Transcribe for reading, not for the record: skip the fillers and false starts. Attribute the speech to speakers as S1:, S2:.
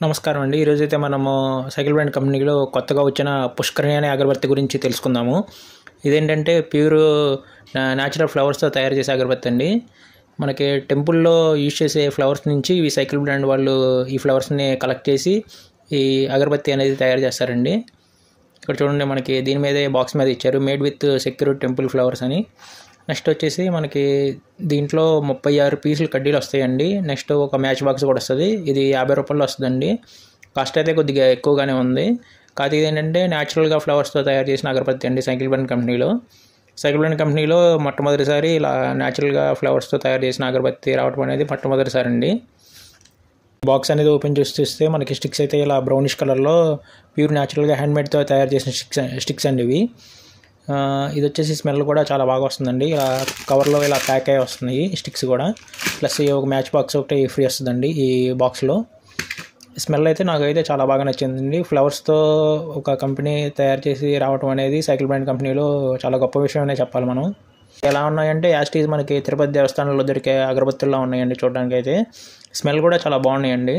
S1: నమస్కారం అండి. ఈరోజైతే మనము సైకిల్ బ్రాండ్ కంపెనీలో కొత్తగా వచ్చిన పుష్కరిణి అనే అగరబత్తి గురించి తెలుసుకుందాము. ఇదేంటంటే ప్యూర్ న్యాచురల్ ఫ్లవర్స్తో తయారు చేసే అగరబత్తి అండి. మనకి టెంపుల్లో యూజ్ చేసే ఫ్లవర్స్ నుంచి ఈ సైకిల్ బ్రాండ్ వాళ్ళు ఈ ఫ్లవర్స్ని కలెక్ట్ చేసి ఈ అగరబత్తి అనేది తయారు చేస్తారండి. ఇక్కడ చూడండి, మనకి దీని మీదే బాక్స్ మీద ఇచ్చారు, made with secure temple flowers అని. నెక్స్ట్ వచ్చేసి మనకి దీంట్లో 36 పీసులు కడ్డీలు వస్తాయండి. నెక్స్ట్ ఒక మ్యాచ్ బాక్స్ కూడా వస్తుంది. ఇది 50 రూపాయలు వస్తుందండి. కాస్ట్ అయితే కొద్దిగా ఎక్కువగానే ఉంది. కాకపోతే ఇది ఏంటంటే న్యాచురల్గా ఫ్లవర్స్తో తయారు చేసిన అగరబత్తి అండి. సైకిల్ బ్రాండ్ కంపెనీలో మొట్టమొదటిసారి ఇలా న్యాచురల్గా ఫ్లవర్స్తో తయారు చేసిన అగరబత్తి రావడం అనేది మొట్టమొదటిసారి అండి. బాక్స్ అనేది ఓపెన్ చేసి చూస్తే మనకి స్టిక్స్ అయితే ఇలా బ్రౌనిష్ కలర్లో ప్యూర్ న్యాచురల్గా హ్యాండ్మేడ్తో తయారు చేసిన స్టిక్స్ అండి ఇవి. ఇది వచ్చేసి స్మెల్ కూడా చాలా బాగా వస్తుందండి. ఇలా కవర్లో ఇలా ప్యాక్ అయ్యి వస్తున్నాయి స్టిక్స్ కూడా. ప్లస్ ఒక మ్యాచ్ బాక్స్ ఒకటి ఫ్రీ వస్తుందండి ఈ బాక్స్లో. స్మెల్ అయితే నాకైతే చాలా బాగా నచ్చిందండి. ఫ్లవర్స్తో ఒక కంపెనీ తయారు చేసి రావడం అనేది సైకిల్ బ్రాండ్ కంపెనీలో చాలా గొప్ప విషయం అనే చెప్పాలి మనం. ఎలా ఉన్నాయంటే మనకి తిరుపతి దేవస్థానంలో దొరికే అగరబత్తుల్లో ఉన్నాయండి చూడడానికి. అయితే స్మెల్ కూడా చాలా బాగున్నాయండి.